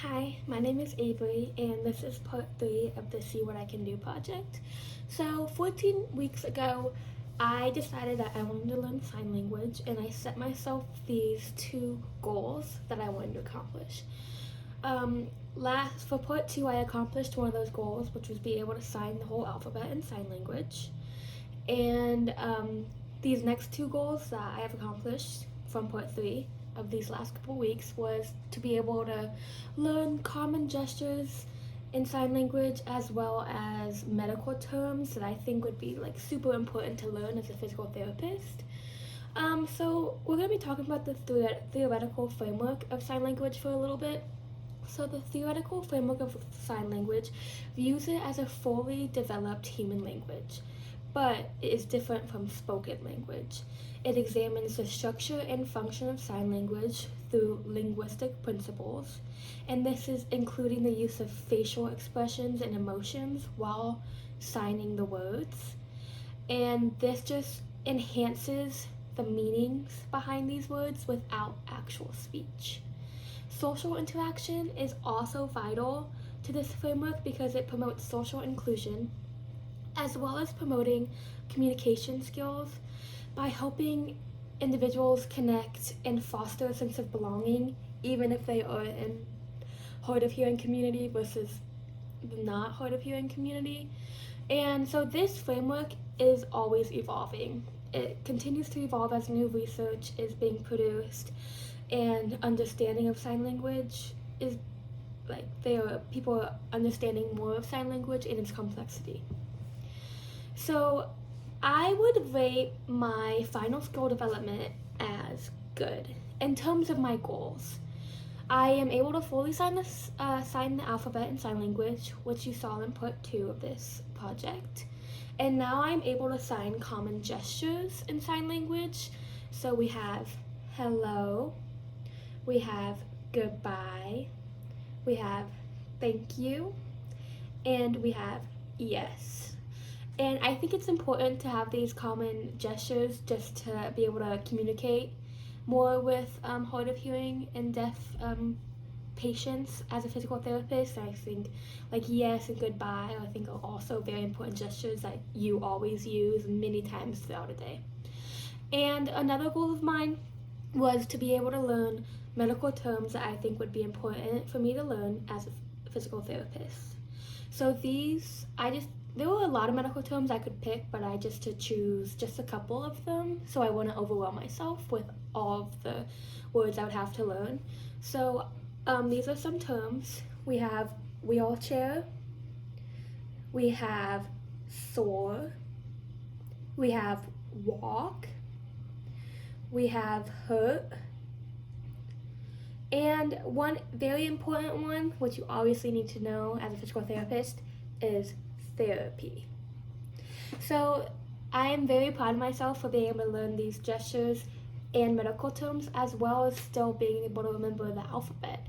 Hi, my name is Avery, and this is part 3 of the See What I Can Do project. So, 14 weeks ago, I decided that I wanted to learn sign language, and I set myself these two goals that I wanted to accomplish. For part 2, I accomplished one of those goals, which was be able to sign the whole alphabet in sign language. And these next two goals that I have accomplished from part 3 of these last couple weeks was to be able to learn common gestures in sign language as well as medical terms that I think would be like super important to learn as a physical therapist. So we're going to be talking about the theoretical framework of sign language for a little bit. So the theoretical framework of sign language views it as a fully developed human language, but it is different from spoken language. It examines the structure and function of sign language through linguistic principles, and this is including the use of facial expressions and emotions while signing the words. And this just enhances the meanings behind these words without actual speech. Social interaction is also vital to this framework because it promotes social inclusion as well as promoting communication skills by helping individuals connect and foster a sense of belonging, even if they are in hard of hearing community versus the not hard of hearing community. And so this framework is always evolving. It continues to evolve as new research is being produced and understanding of sign language is people are understanding more of sign language and its complexity. So I would rate my final skill development as good. In terms of my goals, I am able to fully sign the alphabet in sign language, which you saw in part 2 of this project. And now I'm able to sign common gestures in sign language. So we have hello, we have goodbye, we have thank you, and we have yes. And I think it's important to have these common gestures just to be able to communicate more with hard of hearing and deaf patients as a physical therapist. I think like yes and goodbye I think are also very important gestures that you always use many times throughout a day. And another goal of mine was to be able to learn medical terms that I think would be important for me to learn as a physical therapist. So there were a lot of medical terms I could pick, but I just to choose just a couple of them, so I wouldn't overwhelm myself with all of the words I would have to learn. So these are some terms. We have wheelchair, we have soar, we have walk, we have hurt, and one very important one, which you obviously need to know as a physical therapist, is therapy. So I am very proud of myself for being able to learn these gestures and medical terms as well as still being able to remember the alphabet.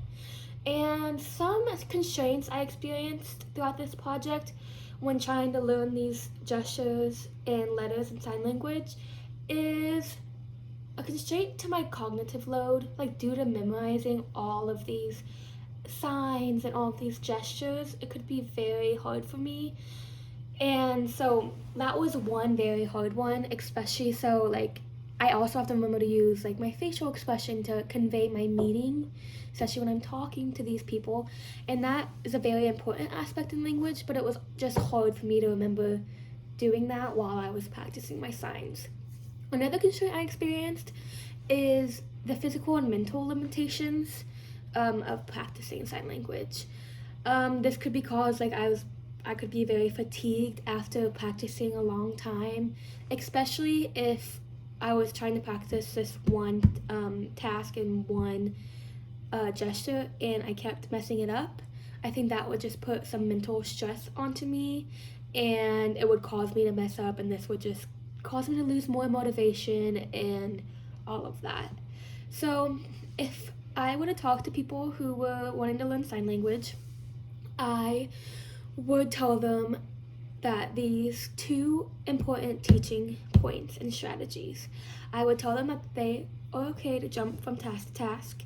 And some constraints I experienced throughout this project when trying to learn these gestures and letters in sign language is a constraint to my cognitive load, like due to memorizing all of these signs and all of these gestures, it could be very hard for me. And so that was one very hard one, especially so like I also have to remember to use like my facial expression to convey my meaning, especially when I'm talking to these people. And that is a very important aspect in language, but it was just hard for me to remember doing that while I was practicing my signs. Another constraint I experienced is the physical and mental limitations of practicing sign language. This could be caused like I could be very fatigued after practicing a long time, especially if I was trying to practice this one task in one gesture and I kept messing it up. I think that would just put some mental stress onto me and it would cause me to mess up, and this would just cause me to lose more motivation and all of that. So if I were to talk to people who were wanting to learn sign language, I would tell them that these two important teaching points and strategies. I would tell them that they are okay to jump from task to task,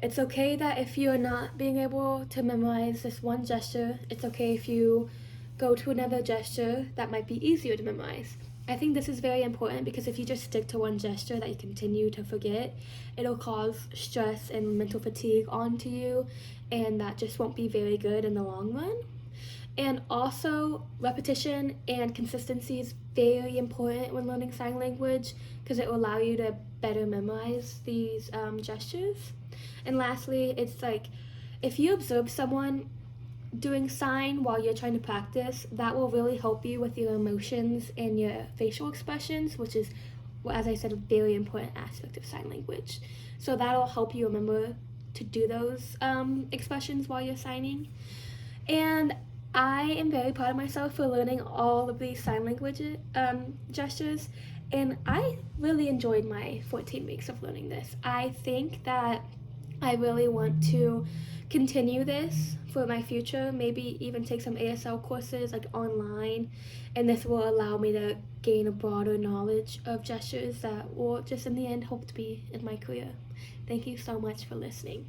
It's okay that if you're not being able to memorize this one gesture, it's okay if you go to another gesture that might be easier to memorize. I think this is very important because if you just stick to one gesture that you continue to forget, it'll cause stress and mental fatigue onto you, and that just won't be very good in the long run. And also, repetition and consistency is very important when learning sign language because it will allow you to better memorize these gestures. And lastly, it's like if you observe someone doing sign while you're trying to practice, that will really help you with your emotions and your facial expressions, which is, as I said, a very important aspect of sign language. So that'll help you remember to do those expressions while you're signing. And I am very proud of myself for learning all of these sign language gestures, and I really enjoyed my 14 weeks of learning this. I think that I really want to continue this for my future, maybe even take some ASL courses like online, and this will allow me to gain a broader knowledge of gestures that will just in the end hope to be in my career. Thank you so much for listening.